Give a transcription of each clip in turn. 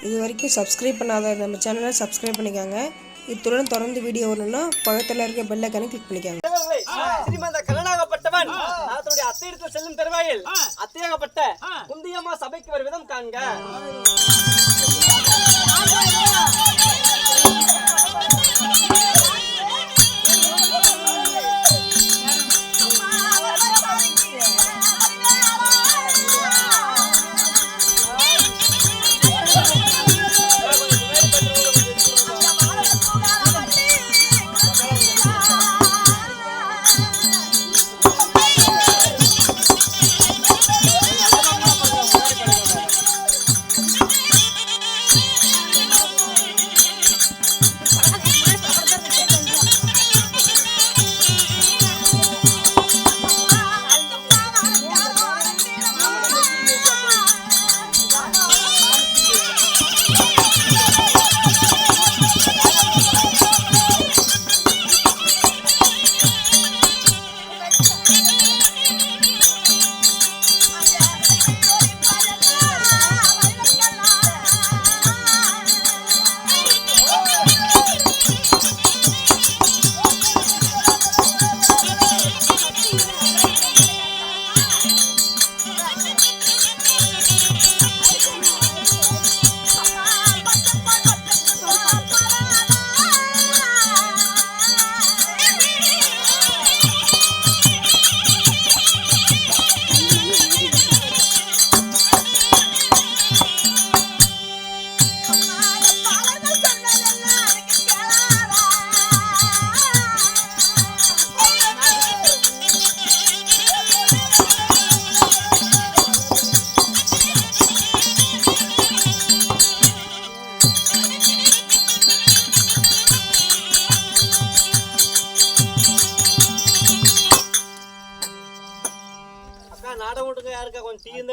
இது வரைக்கும் சப்ஸ்கிரைப் பண்ணாத நம்ம சேனலை சப்ஸ்கிரைப் பண்ணிக்கோங்க. இத்துடன் தொடர்ந்து வீடியோ வரணும்னா பக்கத்தில் இருக்க பெல் ஐகானை கிளிக் பண்ணிக்கோங்க. ஸ்ரீமந்த கலனாகப்பட்டவன் தன்னுடைய அத்தையிடத்தில் செல்லும் தருவாயில் அத்தையாகப்பட்ட குந்தியம்மா சபைக்கு வரும் விதம் காண்க.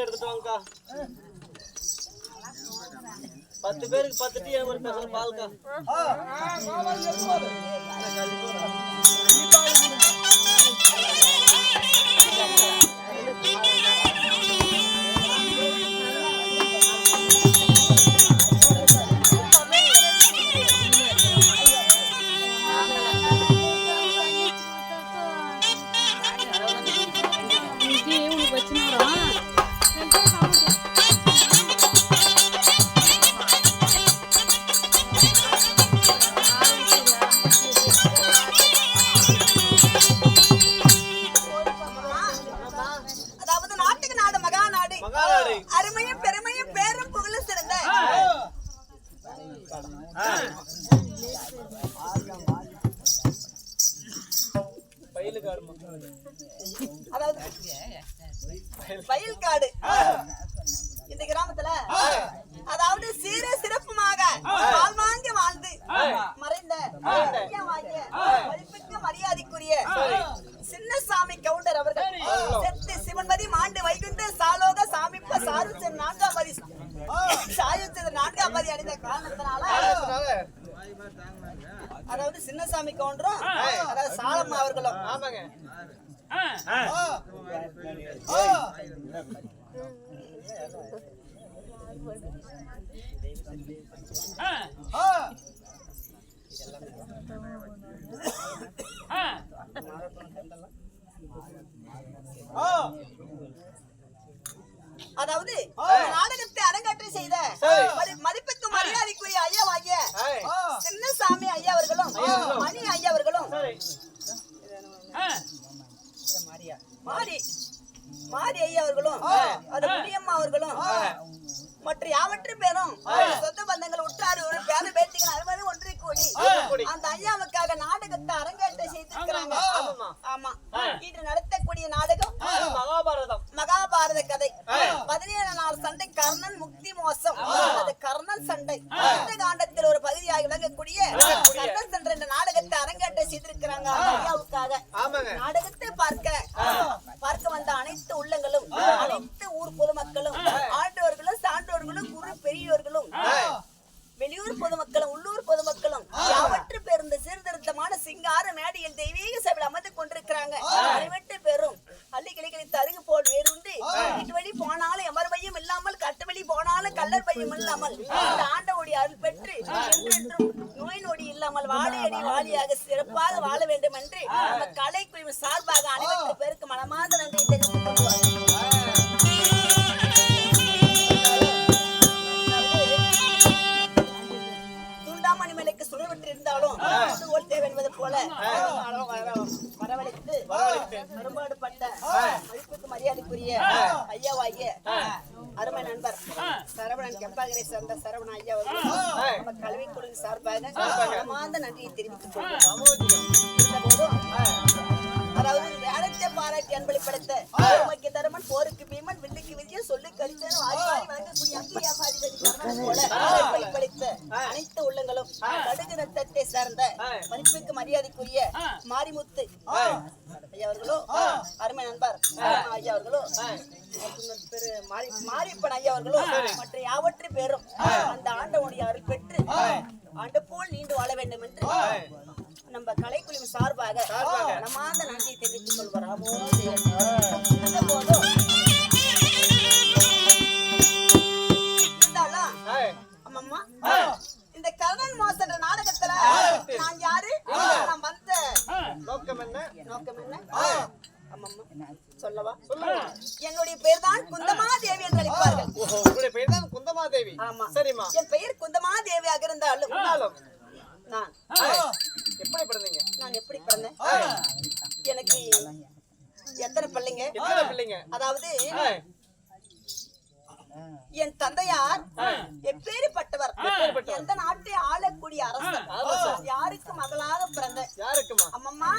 எடுத்துட்டு வாங்கக்கா. 10 பேருக்கு 10 டீ ஒரு பேசல பால்க்கா. அருமையும் பெருமையும் பேரும் புகழும் சிறந்த வயல்காடு இந்த கிராமத்துல அதாவது சீர சிறப்புமாக வாழ்வாங்க வாழ்ந்து மறைந்த மதிப்புக்கு மரியாதைக்குரிய சின்னசாமி கவுண்டர் அவர்கள் செத்து சிவன்மதி மாண்டு வைகுண்ட சாலோக சாமிப்ப சாருச்சன் 4ஆம் பதி அடைந்த காரணத்தினால அதாவது சின்னசாமி கவுண்டரும் அதாவது சாலம்மா அவர்களும் ஆமாங்க அதாவது நாடகத்தை அரங்கேற்றம் செய்த மதிப்புக்கு மரியாதைக்குரிய ஐயாவாகிய சின்னசாமி ஐயா அவர்களும் மணி ஐயா அவர்களும் மாரி ஐயா அவர்களும் அது முனியம்மா அவர்களும் மற்ற யாவற்று பேரும் சொந்த பந்தங்கள் உற்றாரு ஒரு பேர பேத்திகள் அனைவரும் ஒன்றை கூடி அந்த ஐயாவுக்காக நாடகத்தை அரங்கேற்றம் செய்திருக்கிறாங்க. ஆமா இன்று நடத்தக்கூடிய நாடகம் மகாபாரத கதை. 17 நாள் சண்டை கர்ணன் முக்தி மோசம் அது கர்ணன் சண்டை இந்த காண்டத்தில் ஒரு பகுதியாக விளங்கக்கூடிய கர்ணன் சண்டை என்ற நாடகத்தை அரங்கேற்றம் செய்திருக்கிறாங்க ஐயாவுக்காக. நாடகத்தை பார்க்க வந்த அனைத்து உள்ளங்களும் அனைத்து ஊர் பொதுமக்களும் ஆண்டவர்களும் சான்றோர்களும் குரு பெரியோர்களும் வெளியூர் பொதுமக்களும் உள்ளூர் பொதுமக்களும் யாவற்று பேர் இந்த சீர்திருத்தமான சிங்கார மேடையில் தெய்வீக சபையில் அமர்ந்து கொண்டிருக்கிறாங்க. அனைவற்று பேரும் அள்ளி கிளிகளித்து அருகு போல் வேறுண்டு வீட்டு வழி போனாலும் எமர் பையும் இல்லாமல் கட்டு வழி போனாலும் கல்லர் பையும் இல்லாமல் இந்த ஆண்டவுடைய அருள் பெற்று என்றென்றும் நோய் நொடி இல்லாமல் வாழையடி வாழியாக சிறப்பாக வாழ வேண்டும் என்று நம்ம கலைக்குழு சார்பாக அனைவருக்கு பேருக்கு மனமார்ந்த நன்றியை தெரிவித்துக் கொள்வோம். துண்டாமணிமலைக்கு சுழற்று இருந்தாலும் தேவை என்பது போல வரவழைத்து மறுபாடுபட்ட மதிப்புக்கு மரியாதைக்குரிய ஐயாவாகிய அருமை நண்பர் சரவணன் கெப்பாகரை சேர்ந்த சரவண ஐயா அவர்கள் நம்ம கல்விக்குழு சார்பாக மனமார்ந்த நன்றியை தெரிவித்துக் கொள்வோம். அதாவது வேடத்தை பாராட்டி அன்பளிப்படுத்த பொறுமைக்கு தருமன் போருக்கு பீமன் வில்லுக்கு விஜயம் சொல்லி கழிச்சல் அன்பளிப்படுத்த அனைத்து உள்ளங்களும் கடுகு ரத்தத்தை சார்ந்த மதிப்புக்கு மரியாதைக்குரிய மாரிமுத்து ஐயா அவர்களோ அருமை நண்பர் ஐயா அவர்களோ மாரியப்பன் ஐயா அவர்களோ மற்ற யாவற்றை பேரும் அந்த ஆண்டவனுடைய அருள் பெற்று ஆண்டு போல் நீண்டு வாழ வேண்டும் என்று நம்ம கலைக்குழு சார்பாக மனமார்ந்த நன்றியை தெரிவித்துக் கொள்வோம். இந்த கர்ணன் மோசன்ற நாடகத்துல நான் யாரு, நான் வந்த நோக்கம் என்ன சொல்லவா? என்னுடைய பெயர் தான் குந்தமா தேவி என்று அழைப்பார்கள். உங்களுடைய பெயர் தான் குந்தமா தேவி? ஆமா. சரிம்மா. என் பெயர் குந்தமா தேவியாக இருந்தாலும் நான் எப்படி பிறந்தீங்க? நான் எப்படி பிறந்தேன்? எனக்கு எத்தனை பிள்ளைங்க? அதாவது என் தந்தையார் எப்பேற்பட்டவர், எந்த நாட்டை ஆளக்கூடிய அரசர், யாருக்கு மகளாக பிறந்த அம்மம்மா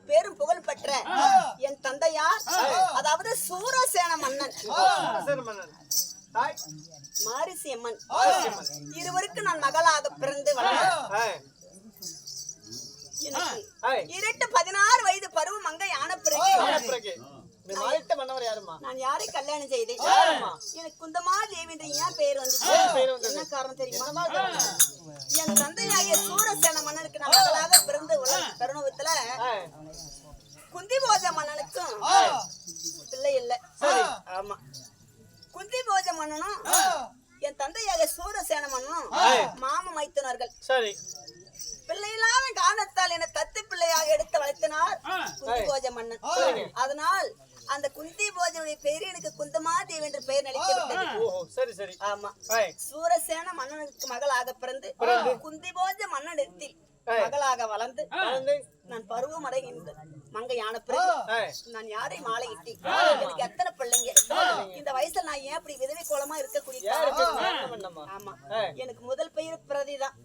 பெரும் புகழ் பெற்ற என் தந்தையார், அதாவது சூரசேன மன்னன் மாரிசி அம்மன் இருவருக்கு நான் மகளாக பிறந்து வளர்ந்தேன். எனக்கு 16 வயது பருவம் மங்கை ஆன பிறகு நான் யாரை கல்யாணம் செய்தேன்? எனக்கு குந்தமா தேவி என்று ஏன் பெயர் வந்துச்சு? என்ன காரணம் தெரியுமா? என் தந்தையாகிய சூரசேன மன்னனுக்கு நான் மகளாக பிறந்து தருணத்துல குந்திபோஜ மன்னனுக்கும் பிள்ளை இல்லை. ஆமா, குந்திபோஜ மன்னனும் என் தந்தையாக சூரசேன மன்னனும் மாம மைத்துனர்கள். பிள்ளையில்லாத காரணத்தால் என தத்து பிள்ளையாக எடுத்து வளர்த்தினார் குந்திபோஜ மன்னன். அதனால் அந்த குந்தி போஜனுடைய பெயர் எனக்கு குந்தமா தேவி என்ற பெயர் நடிக்கப்பட்டது. ஆமா, சூரசேன மன்னனுக்கு மகளாக பிறந்து குந்தி போஜ மன்னனிடத்தில் மகளாக வளர்ந்து நான் பருவம் அடைகின்ற மங்கையான பிறகு நான் யாரை மாலையிட்டேன்? எனக்கு எத்தனை பிள்ளைங்க? இந்த வயசுல நான் ஏன் அப்படி விதவை கோலமா இருக்கக்கூடிய? ஆமா, எனக்கு முதல் பெயர் பிரதிதான்.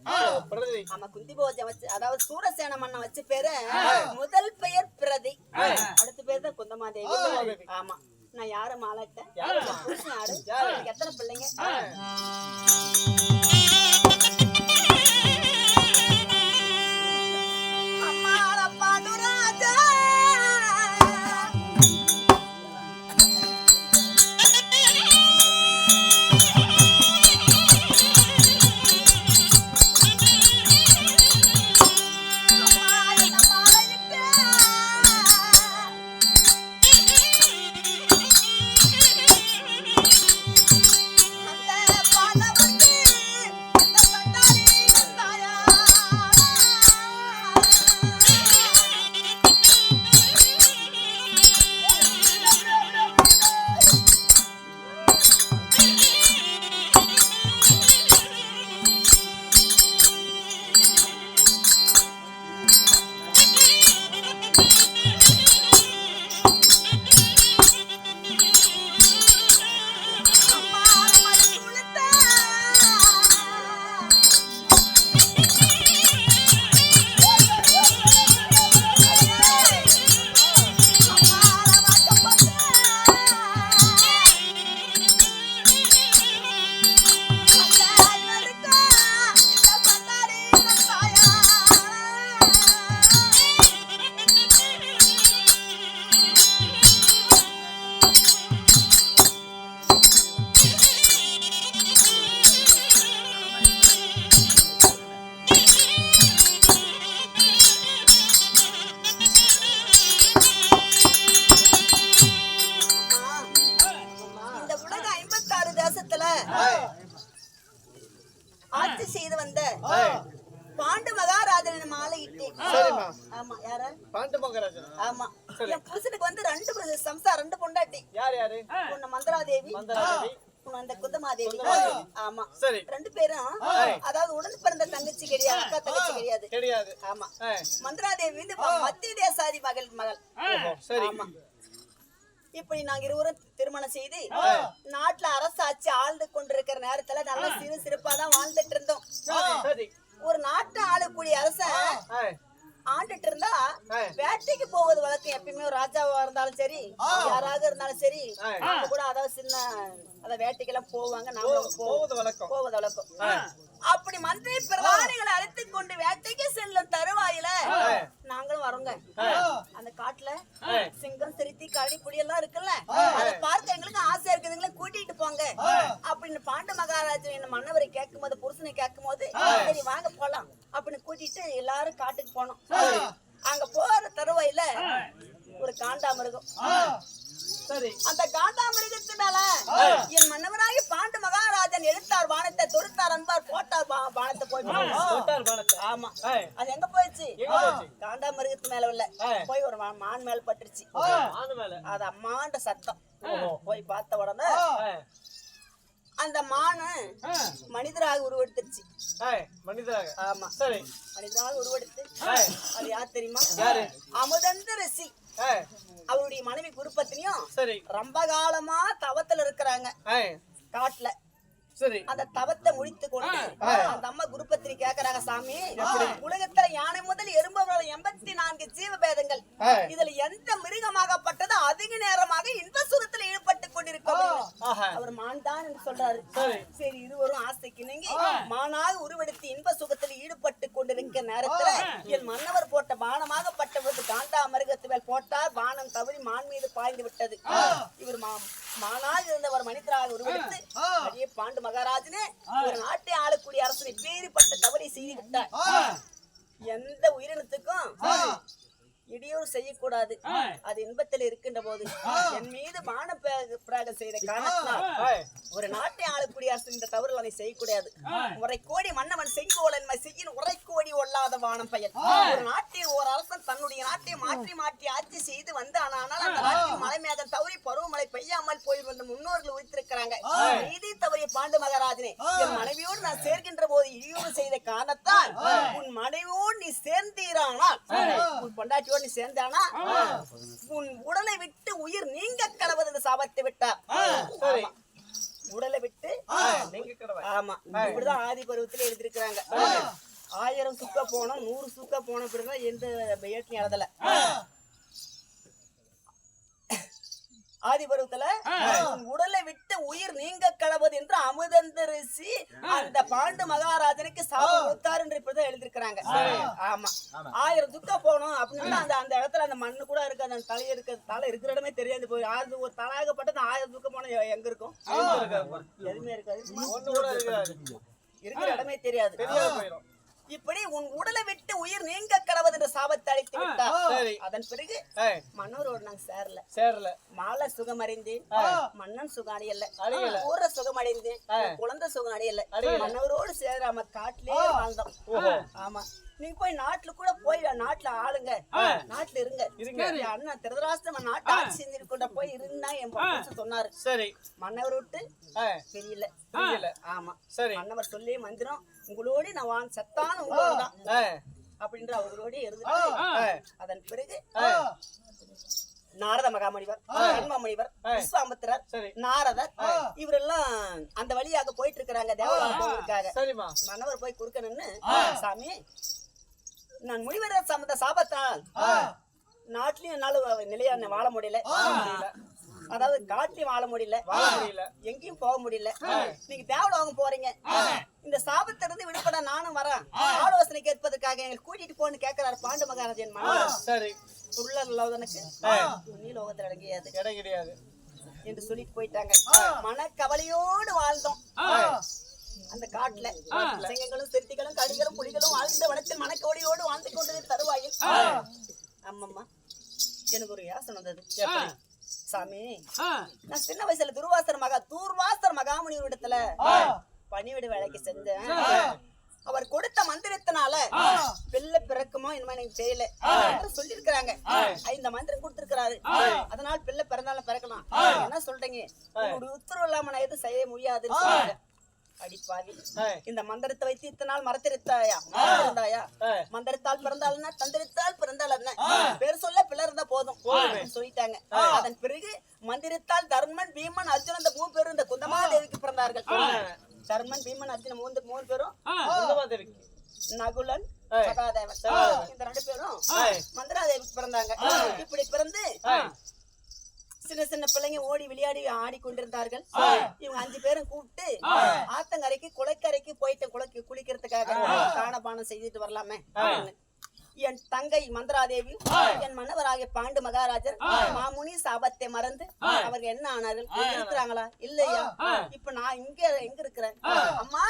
ஆமா, குந்தி போஜம் வச்சு, அதாவது சூரசேன மன்னன் வச்ச பேரு முதல் பெயர் பிரதி, அடுத்த பேர் தான் குந்தமாதேவி. ஆமா, நான் யார மாலைட்டேன்? புருஷன் யாரு? எனக்கு எத்தனை பிள்ளைங்க? சரிம்மா. ஆமா யாரு பாண்டு மகாராஜன். ஆமா என் புருஷனுக்கு வந்து ரெண்டு பொண்டாட்டி. யாரு ஒண்ணு மந்திராதேவி, மந்தராதேவி, ஒண்ணு அந்த குந்தமாதேவி. ஆமா சரி. ரெண்டு பேரும் அதாவது உடன் பிறந்த தங்கச்சி கிடையாது, அக்கா தங்கச்சி கிடையாது. கிடையாது. ஆமா மந்திராதேவி வந்து மத்திய தேசாதி மகள். சரி. ஆமா இப்படி நாங்க இருவரும் திருமணம் செய்து நாட்டுல அரசாட்சி ஆழ்ந்து கொண்டிருக்கிற நேரத்துல நல்ல சிறப்பாதான் வாழ்ந்துட்டு இருந்தோம். சரி. ஒரு நாட்டை ஆளக்கூடிய அரசன் ஆண்டுட்டு இருந்தா வேட்டைக்கு போவது வழக்கம். எப்பயுமே ஒரு ராஜாவா இருந்தாலும் சரி, யாராக இருந்தாலும் சரி, அவங்க கூட அதாவது சின்ன அத வேட்டைக்கு எல்லாம் போவாங்க. நாம போவது வழக்கம். அப்படி மந்திரி பிரதானிகளை அழைத்துக் கொண்டு வேட்டைக்கு செல்லும் தருவாயில நாங்களும் வரோங்க. அந்த காட்டுல சிங்கம், சிறுத்தை, கரடி, புலி எல்லாம் இருக்குல்ல, அதை பார்த்து எங்களுக்கு ஆசை இருக்குதுங்களே, கூட்டிட்டு போங்க அப்படின்னு பாண்டு மகாராஜன் என்ன மன்னவரை கேட்கும் போது, புருஷனை கேட்கும் போது, சரி வாங்க போலாம் அப்படின்னு கூட்டிட்டு எல்லாரும் காட்டுக்கு போனோம். அங்க போற தருவாயில ஒரு காண்டாமிருகம். அந்த காண்டாமிருகத்து மேல என் மன்னவராகி பாண்டு மகாராஜன் எடுத்தார் பானத்தை, தொடுத்தார் அன்பார், போட்டார் பானத்தை. போய் ஆமா அது எங்க போயிடுச்சு? காண்டாமிருகத்து மேல இல்ல, போய் ஒரு மான் மேல பட்டுருச்சு. அது அம்மாண்ட சத்தம். போய் பார்த்த உடனே அந்த மானு மனிதராக உருவெடுத்துருச்சு. மனிதராக? ஆமா சரி. மனிதராக உருவெடுத்து அது யார் தெரியுமா? அமுதந்த ரிஷி. அவருடைய மனைவி குருபத்தினியும் ரொம்ப காலமா தவத்துல இருக்கிறாங்க காட்டுல. சரி. அந்த தவத்தை முடித்து கொண்டு அந்த அம்மா குருபத்தினி கேக்குறாங்க, சாமி உலகத்துல யானை முதல் எறும்பு 84 ஜீவபேதங்கள், இதுல எந்த மிருகமாகப்பட்டது அதிக நேரமாக இன்ப சுகத்துல ஈடுபட்டு கொண்டிருக்கும்? அவர் மான் தான் என்று சொல்றாரு. சரி இருவரும் ஆசைக்கு நீங்கி மானாக உருவெடுத்து இன்ப சுகத்தில் ஈடுபட்டு கொண்டிருக்க நேரத்துல என் மன்னவர் போட்ட பானமாகப்பட்டது காண்டா மிருகத்து மேல் போட்டார். பானம் தவறி மான் மீது பாய்ந்து விட்டது. இவர் மானாக இருந்தவர் மனிதராக உருவெடுத்து அடியே பாண்டு மகாராஜனே, ஒரு நாட்டை ஆளக்கூடிய அரசனை பேரிப்பட்ட தவறை செய்து விட்டார். எந்த உயிரினத்துக்கும் இடையூறு செய்யக்கூடாது. அது இன்பத்தில் இருக்கின்ற போது என் மீது மான பிராக செய்த காரணத்தினால் ஒரு நாட்டை ஆளக்கூடிய அரசு இந்த தவறு அதை செய்யக்கூடாது. உரை கோடி மன்னவன் செங்கோலன் செய்யும் உரை கோடி ஒல்லாத வானம் பயன். ஒரு நாட்டில் ஒரு அரசன் தன்னுடைய நாட்டை மாற்றி மாற்றி ஆட்சி செய்து வந்து ஆனால் அந்த நாட்டில் மலை மேகம் தவறி பருவமழை பெய்யாமல் போயிருந்து முன்னோர்கள் உயிர்த்திருக்கிறாங்க. நீதி தவறிய பாண்டு மகாராஜனே, என் மனைவியோடு நான் சேர்க்கின்ற போது இழிவு செய்த காரணத்தால் உன் மனைவியோடு நீ சேர்ந்தீரானால், உன் பொண்டாட்டியோடு நீ சேர்ந்தானா உன் உடலை விட்டு உயிர் நீங்க கடவுள் என்று சாபத்தை விட்டார். உடலை விட்டு ஆமா இப்படிதான் ஆதி பருவத்தில் எழுதியிருக்கிறாங்க. 1000 சுக்க போனோம், 100 சுக்க போன இப்படிதான் எந்த ஏற்றம் எழுதல. ஆதி பருவத்துல உடலை விட்டு உயிர் நீங்க கடவுது என்று அமுதந்த ரிஷி அந்த பாண்டு மகாராஜனுக்கு சாபம் கொடுத்தார் என்று இப்படிதான் எழுதியிருக்கிறாங்க. ஆமா 1000 துக்கம் போனோம் அப்படின்னு அந்த இடத்துல அந்த மண்ணு கூட இருக்கு, அந்த தலை இருக்கிற இடமே தெரியாது. போய் ஒரு தலையாகப்பட்டது 1000 துக்கம் போனா எங்க இருக்கும்? எதுவுமே இருக்காது, இருக்கிற இடமே தெரியாது. இப்படி உன் உடலை விட்டு உயிர் நீங்க கடவுது என்ற சாபத்தை அளித்து விட்டார். அதன் பிறகு மன்னரோடு நாங்க சேரல. மாலை சுகம் அடைந்தேன், மன்னன் சுகம் அடையல. ஊர சுகம் அடைந்தேன், குழந்தை சுகம் அடையல. மன்னவரோடு சேராம காட்டிலே வாழ்ந்தோம். ஆமா நீங்க போய் நாட்டுல கூட போய் நாட்டுல ஆளுங்க, நாட்டுல இருங்க. அண்ணா திருதராஷ்டிரம நாட்டு ஆட்சி செஞ்சிருக்கின்ற போய் இருந்தா என் சொன்னாரு. சரி மன்னவர் விட்டு தெரியல. ஆமா சரி மன்னவர் சொல்லி மந்திரம் உங்களோட நான் சத்தான உங்களோட அப்படின்ற அவர்களோட இருந்துட்டு அதன் பிறகு நாரத மகாமணிவர், கண்மாமணிவர், விஸ்வாமித்திரர், நாரதர் இவரெல்லாம் அந்த வழியாக போயிட்டு இருக்கிறாங்க தேவலோகத்துக்காக. மன்னவர் போய் குறுக்கணும்னு, சாமி நான் முனிவர் சம்பந்த சாபத்தால் நாட்டிலையும் என்னால நிலையான வாழ முடியல, அதாவது காட்டிலையும் வாழ முடியல, எங்கேயும் போக முடியல. நீங்க தேவலோகம் போறீங்க, இந்த சாபத்திலிருந்து விடுபட நானும் வரேன், ஆலோசனை கேட்பதற்காக எங்களை கூட்டிட்டு போன்னு கேட்கிறாரு பாண்டு மகாராஜன். சரி உள்ளவனுக்கு நீலோகத்தில் கிடையாது என்று சொல்லிட்டு போயிட்டாங்க. மனக்கவலையோடு வாழ்ந்தோம் அந்த காட்டுல. சிங்கங்களும் சிறுத்தைகளும் கடிகளும் புலிகளும் வாழ்ந்த வனத்தில் மனக்கவலையோடு வாழ்ந்து கொண்டது தருவாயில் அம்மம்மா எனக்கு ஒரு யோசனை வந்தது. சாமி நான் சின்ன வயசுல தூர்வாசர் மகாமுனிவர் இடத்துல பணிவிட வேலைக்கு செஞ்சேன். அவர் கொடுத்த மந்திரத்தினால பிள்ளை பிறக்குமோ என்னமோ எனக்கு தெரியல சொல்லிருக்கிறாங்க. இந்த மந்திரம் கொடுத்திருக்கிறாரு, அதனால பிள்ளை பிறந்தாலும் பிறக்கலாம். என்ன சொல்றீங்க? உங்களுடைய உத்தரவு இல்லாம நான் எதுவும் செய்ய முடியாதுன்னு சொல்லுங்க. அடிப்பாவி, இந்த மந்திரத்தை வைத்து இத்தனை நாள் மறத்திருந்தாயா? மந்திரத்தால் பிறந்தாள்னா தந்திரத்தால் பிறந்தாள் என்ன பேர் சொல்ல பிள்ளை இருந்தா போதும் சொல்லிட்டாங்க. அதன் பிறகு மந்திரத்தால் தர்மன், பீமன், அர்ஜுனன் இந்த 3 பேரும் இந்த குந்தமாதேவிக்கு பிறந்தார்கள். தர்மன், பீமன், அர்ஜுனன் 3 பேரும் குந்தமாதேவிக்கு, நகுலன், சகாதேவன் இந்த 2 பேரும் மந்திராதேவிக்கு பிறந்தாங்க. இப்படி பிறந்து சின்ன சின்ன பிள்ளைங்க ஓடி விளையாடி ஆடி கொண்டிருந்தார்கள். இவங்க 5 பேரும் கூப்பிட்டு ஆத்தங்கரைக்கு குளக்கரைக்கு போயிட்டு குளிக்கிறதுக்காக தானபானம் செய்துட்டு வரலாமே. என் தங்கை மந்திராதேவி, என் மன்னவராகிய பாண்டு மகாராஜர் மாமுனி சாபத்தை மறந்து அவர்கள் என்ன ஆனார்கள்? இருக்கிறாங்களா இல்லையா? இப்ப நான் எங்க இருக்கிறேன்? அம்மா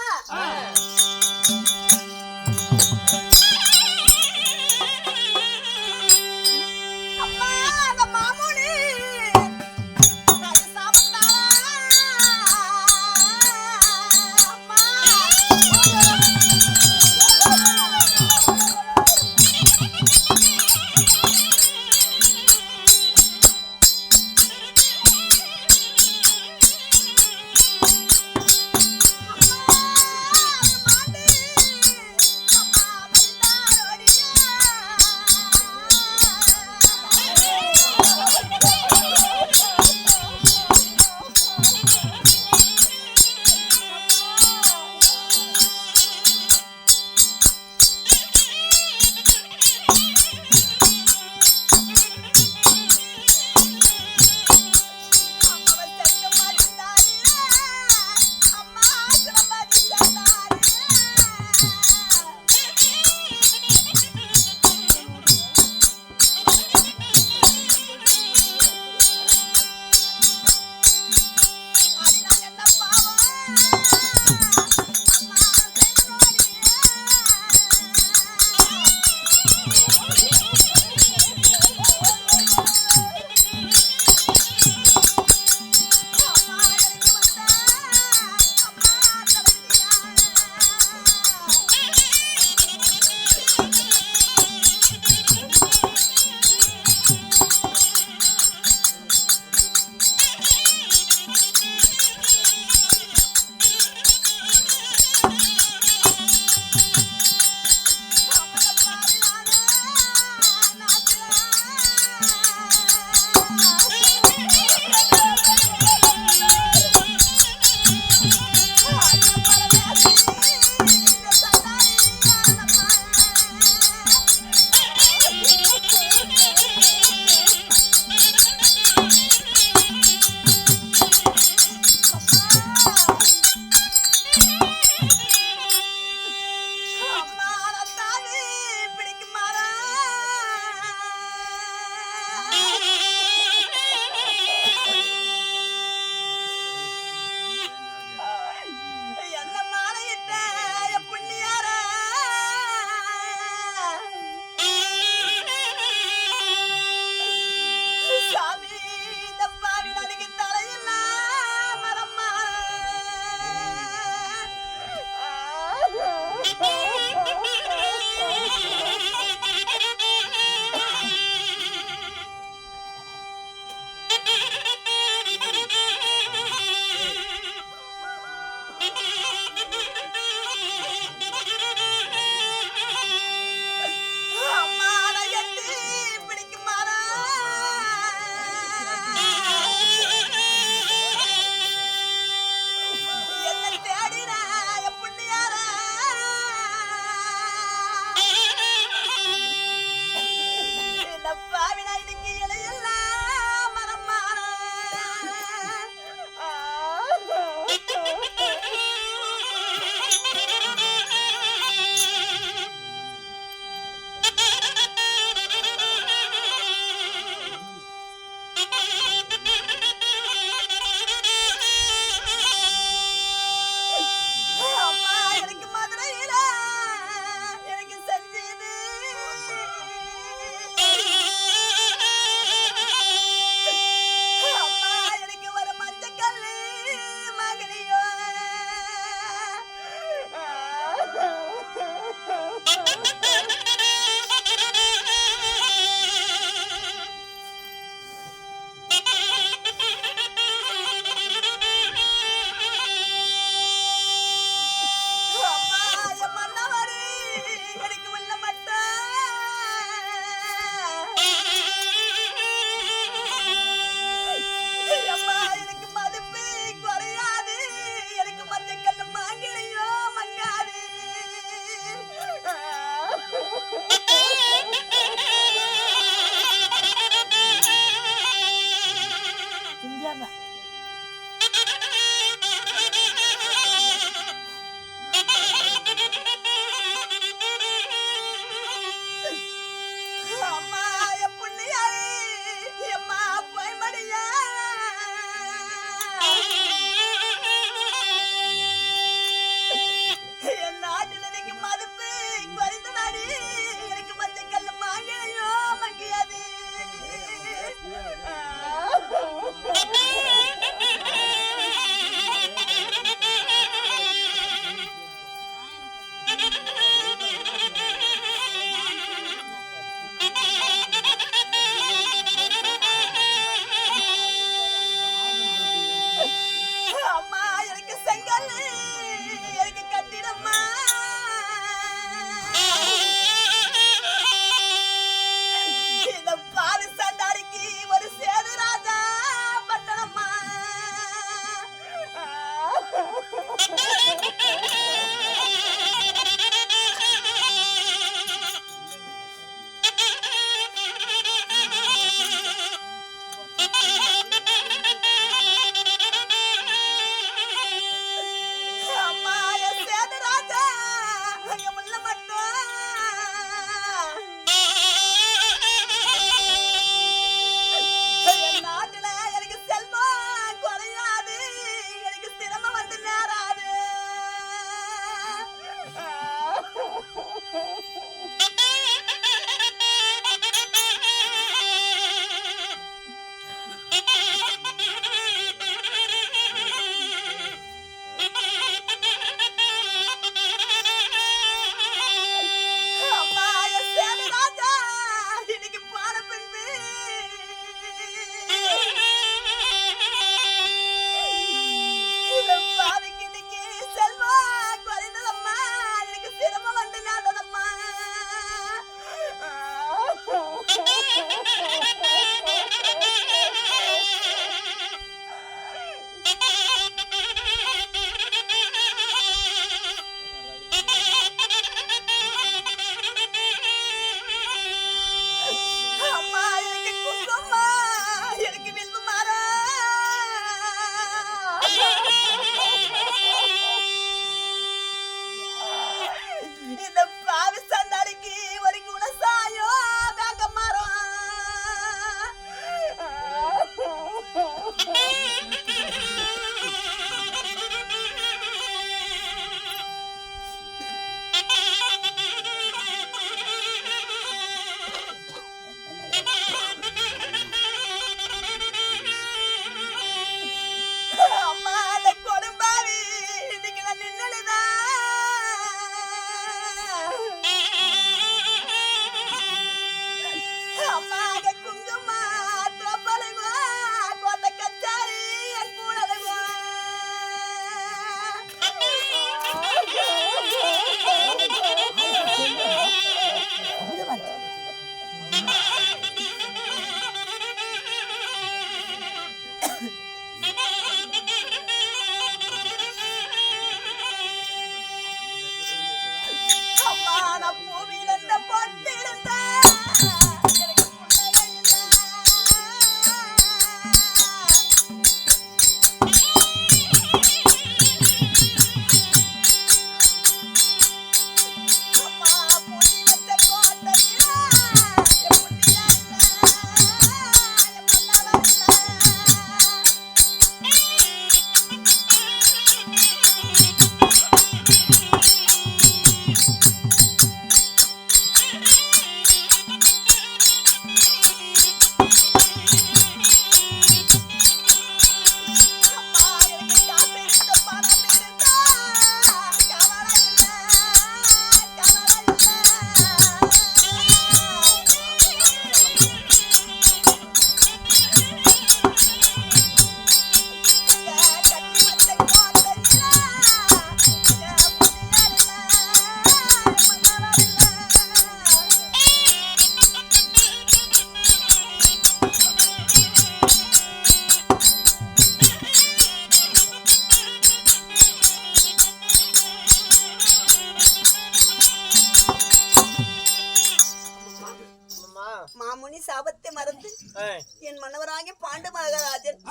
மாமுனி சாபத்தை மறந்து ஏய், என் மன்னவராகிய பாண்டு மகாராஜன்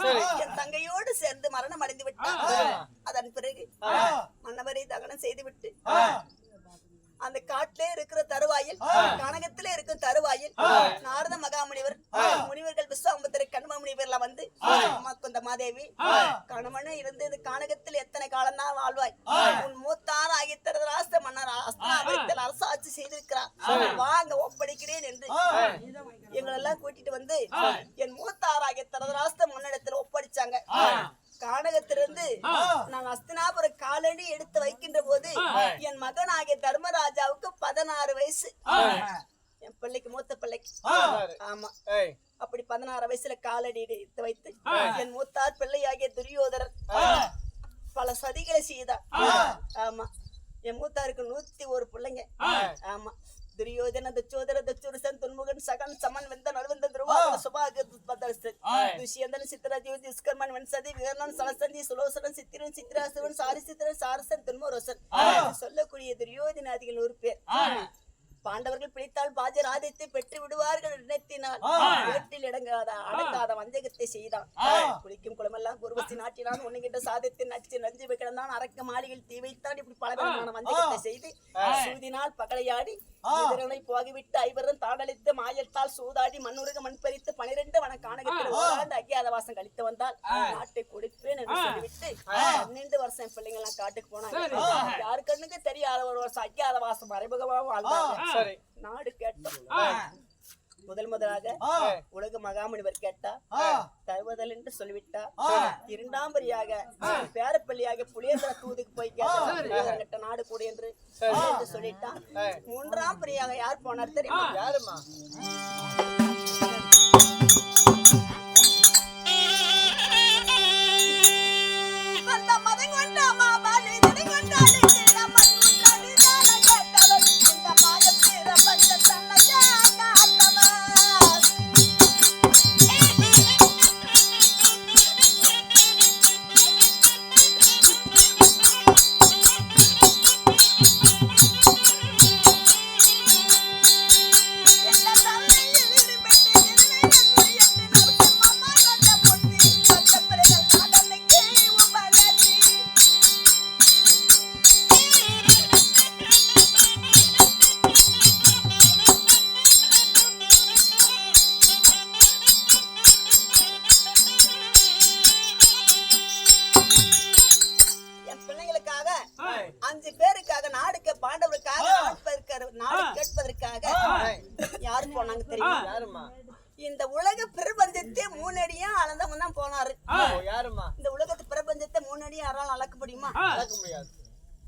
என் தங்கையோடு சேர்ந்து மரணம் அடைந்து விட்டார். அதன் பிறகு மன்னவரை தகனம் செய்துவிட்டு அந்த காட்டிலே இருக்கிற தருவாயில் கனகத்திலே இருக்கிற தருவாயில் நாரத மகாமுனிவர் முனிவர்கள் விஸ்வாமித்திர கண்ம முனிவர்லாம் வந்து அம்மாக்குந்த மாதேவி கணவனே இருந்து இந்த கானகத்தில் எத்தனை காலம் தான் வாழ்வாய், உன் மூத்தார் ஆகிய திருதராஷ்டிர மன்னர் அஸ்தினாபுரத்தில் அரசாட்சி செய்திருக்கிறார், வாங்க ஒப்படைக்கிறேன் என்று எங்களெல்லாம் கூட்டிட்டு வந்து என் மூத்தார் ஆகிய திருதராஷ்டிர மன்னரிடத்தில் ஒப்படைச்சாங்க. கானகத்திலிருந்து நான் அஸ்தினாபுரம் காலடி எடுத்து வைக்கின்ற போது என் மகன் ஆகிய தர்மராஜாவுக்கு 16 வயசு, என் பிள்ளைக்கு மூத்த பிள்ளைக்கு. ஆமா, ஏய், அப்படி 16 வயசுல காலடி எடுத்து வைத்து என் மூத்தார் பிள்ளையாகிய துரியோதரர் பல சதிகளை செய்தார். ஆமா, என் மூத்தாருக்கு 101 பிள்ளைங்க. ஆமா, துரியோதன துச்சோதர துச்சுருசன் துன்முகன் சகன் சமன் வெந்தன் அருவந்தன் துருவாதன சுபாகர் துஷ்பதர்சன் துஷ்யந்தன் சித்திரஜீவன் துஷ்கர்மன் வெண்சதி விகர்ணன் சலசந்தி சுலோசனன் சித்திரன் சித்திராசுவன் சாரிசித்திரன் சாரசன் துன்மரோசன் சொல்லக்கூடிய துரியோதனாதிகள் 100 பேர். பாண்டவர்கள் பிடித்தால் பாஜராதித்தை பெற்று விடுவார்கள் நினைத்தினால் வீட்டில் அடங்காத வஞ்சகத்தை செய்தான். குளிக்கும் குளமெல்லாம் குருவசி நாட்டினான், ஒண்ணுகிட்ட சாதத்தை நச்சு நஞ்சு கிடந்தான், அரக்க மாளிகையில் தீ வைத்தான். இப்படி பலவிதமான வஞ்சகத்தை செய்து சூதினால் பகலையாடி எதிரனை போகிவிட்டு ஐவரும் தாடளித்து மாயத்தால் சூதாடி மண்ணுருக மண் பறித்து 12 வன கானகத்தில் ஓராண்டு அக்கியாதவாசம் கழித்து வந்தால் நாட்டை கொடுப்பேன் என்று சொல்லிவிட்டு 12 வருஷம் பிள்ளைங்க எல்லாம் காட்டுக்கு போனாங்க. யாரு கண்ணுக்கு தெரியாத ஒரு வருஷம் அக்கியாதவாசம் மறைமுகமாக வாழ்ந்தாங்க. நாடு கேட்டோம். முதலாக உலக மகாமுனிவர் கேட்டா தருவதல் என்று சொல்லிவிட்டா. 2ஆம் படியாக பேரப்பள்ளியாக புளியந்தர தூதுக்கு போய் கேட்ட நாடு கூட என்று சொல்லிட்டான். 3ஆம் படியாக யார் போனார் தெரியுமா? யாருமா? அந்த மதம் கொண்ட மாபாலி கொண்டாடி இந்த மாயத்திர பஞ்ச தன்னையா காத்தவர். இந்த உலக பிரபஞ்சத்தை 3 அடியா அளந்தவன் தான் போனாரு. யாருமா? இந்த உலகத்து பிரபஞ்சத்தை 3 அடி யாரால அளக்க முடியுமா? அளக்க முடியாது.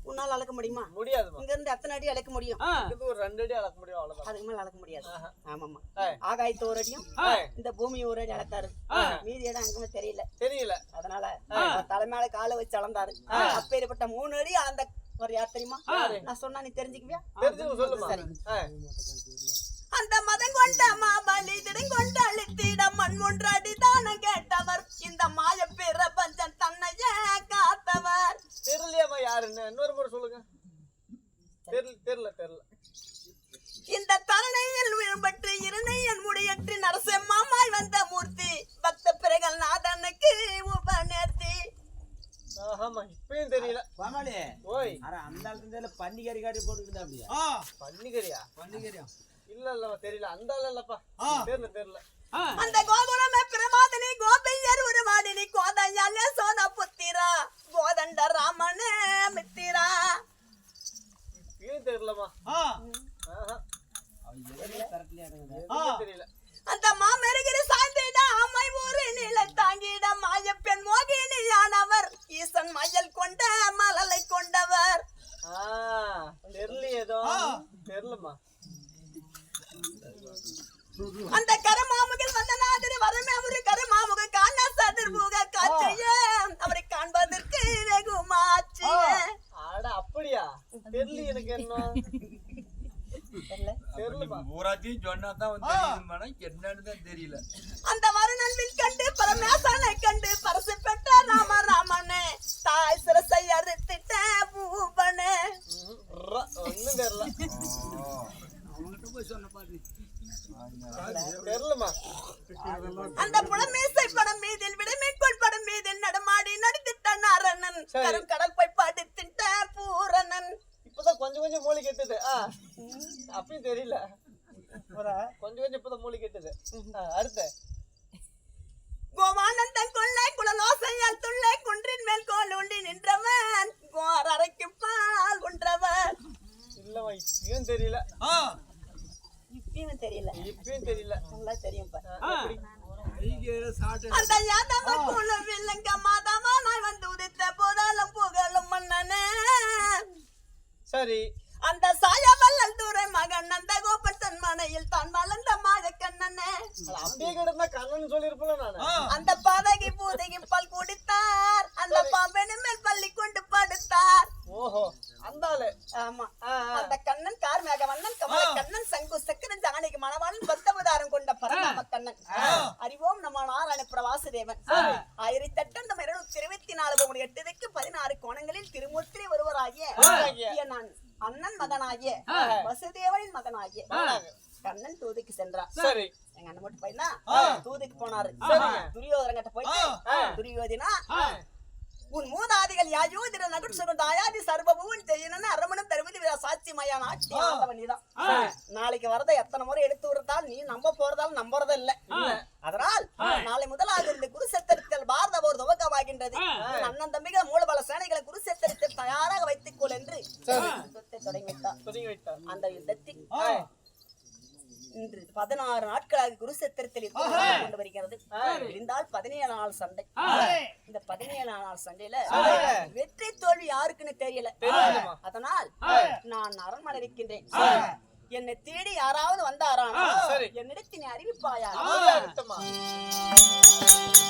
உன்னால அளக்க முடியுமா? முடியாதுமா. இங்க இருந்து அத்தனை அடி அளக்க முடியும். இது ஒரு 2 அடி அளக்க முடியும், அவ்வளவுதான். அதுக்கு மேல அளக்க முடியாது. ஆமாமா. ஆகாயத்து 1 அடியும் இந்த பூமி 1 அடி அளத்தாரு. மீதி இடம் அங்குமே தெரியல. அதனால தலை மேல காலை வச்சு அளந்தாரு. அப்பேற்பட்ட 3 அடி அளந்த ஒரு யார் தெரியுமா? நான் சொன்னா நீ தெரிஞ்சுக்குவியா? தெரிஞ்சுக்க சொல்லுமா. அந்த மதம் கொண்ட மாபாலி கொண்ட அழித்திட மண் 3 அடி தானம் கேட்டவர், இந்த மாய பிரபஞ்சம் தன்னையே காத்தவர். தெரியலையாமா யாருன்னு இன்னொரு முறை சொல்லுங்க. தெரியல. இந்த தரணையில் விழும்பட்டு இருணையன் முடியற்று நரசிம்மாமாய் வந்த மூர்த்தி பக்த பிறகு நாதனுக்கு உபநேர்த்தி. ஆமா, இப்பயும் தெரியல. ஓய், அந்த ஆளுக்கு பன்னிக்கறி காட்டி போட்டுக்கிட்டா அப்படியா? பன்னிக்கறியா? இல்ல தெரியல. அந்த ஆள் இல்லப்பா. தெரியல. அந்த கோகுலமே பிரமாதினி கோபியர் உருவாடினி கோதையாலே சோத புத்திரா கோதண்ட ராமனே மித்திரா. இப்பயும் தெரியலமா. தெரியல. அந்த மாமெருகிரி சாய்ந்திட அம்மை ஊரு நிலை தாங்கிட மாய பெண் மோகினியானவர் ஈசன் மயல் கொண்ட மலலை கொண்டவர். தெரியலமா. அந்த கரமாமுகில் வந்த நாதிரி வரமே அவரு கரமாமுக காண சதிர்முக காட்சியே அவரை காண்பதற்கு வெகுமாச்சு. அட அப்படியா? தெரியல. எனக்கு என்ன ஊராட்சியும் சொன்னாதான் என்னன்னு தான் தெரியல. அந்த வருணன் கண்டு பரமேசனை கண்டு பரசு பெற்ற ராமனே தாய் சிரசை அறுத்திட்ட பூபனே. ஒண்ணும் தெரியல. தெரியலமா. அந்த புலமேசை படம் மீதில் விடமேற்கோள் படம் மீதில் நடமாடி நடித்திட்டான் அரணன் கரும் கடல் போய் பாடித்திட்ட பூரணன். இப்பதான் கொஞ்சம் மூளை கெட்டுது. அப்பயும் தெரியல. கொஞ்சம் இப்பதான் மூளை கெட்டுது. அடுத்த கோவானந்தன் கொள்ளை குழலோசையால் துள்ளை குன்றின் மேல் கோல் உண்டி நின்றவன் கோர் அரைக்கும் பால் உன்றவன். இல்லவா இப்பயும் தெரியல. இப்பயும் தெரியல. இப்பயும் தெரியல. நல்லா தெரியும். சாப்பிட்டு அந்த யாதவ குழுவில் எங்க மாதவா நான் வந்து உதித்த போதாலும் புகழும் மன்னனே. சரி. அந்த சாயவல்லல் துறை மகன் அந்த கோபன் தன் மனையில் தான் வளர்ந்த மாத கண்ணனே. அப்படியே கிடந்தா கண்ணன் சொல்லிருப்பல நானு. அந்த பாதகி பூதகி பால் குடித்தார் அந்த பாம்பெனு மேல் பள்ளி கொண்டு படுத்தார். ஓஹோ அந்த ஆளு. ஆமா அந்த கண்ணன் கார்மேக வண்ணன் கமல கண்ணன் சங்கு சக்கரன் ஜானகி மணவாளன் பக்தவதாரம் கொண்ட பரநாம கண்ணன். அறிவோம் நம்ம நாராயண பிரவாசுதேவன் 1824 8 திக்கு 16 கோணங்களில் திருமூர்த்தி ஒருவராகிய நான் அண்ணன் மகனாகிய வசுதேவனின் மகனாகிய கண்ணன் தூதுக்கு சென்றார். சரி. எங்க அண்ணன் மட்டும் போயினா தூதுக்கு போனாரு. துரியோதரன் கிட்ட போயிட்டு துரியோதனா உன் மூதாதிகள் யாயோதிர நகர் சுகந்த ஆயாதி சர்வபூவன் செய்யணும்னு அரமணம் தருமதி சாட்சி மயா நாட்டி ஆண்டவன் நீதான். நாளைக்கு வரத எத்தனை முறை எடுத்து விடுறதால் நீ நம்ப போறதால் நம்புறத இல்ல. அதனால் நாளை முதலாக இந்த குருசேத்திரத்தில் பாரத போர் துவக்கமாகின்றது. அண்ணன் தம்பிகள் மூலபல சேனைகளை குருசேத்திரத்தில் தயாராக வைத்துக் கொள் என்று தொடங்கி வைத்தார். அந்த யுத்தத்தில் இன்று 16 நாட்களாக குருசேத்திரத்தில் கொண்டு வருகிறது. இருந்தால் 17 நாள் சண்டை. இந்த 17 நாள் சண்டையில வெற்றி தோல்வி யாருக்குன்னு தெரியல. அதனால் நான் அரண்மனை இருக்கின்றேன். என்னை தேடி யாராவது வந்தாரா என்னிடத்தில் அறிவிப்பாயா?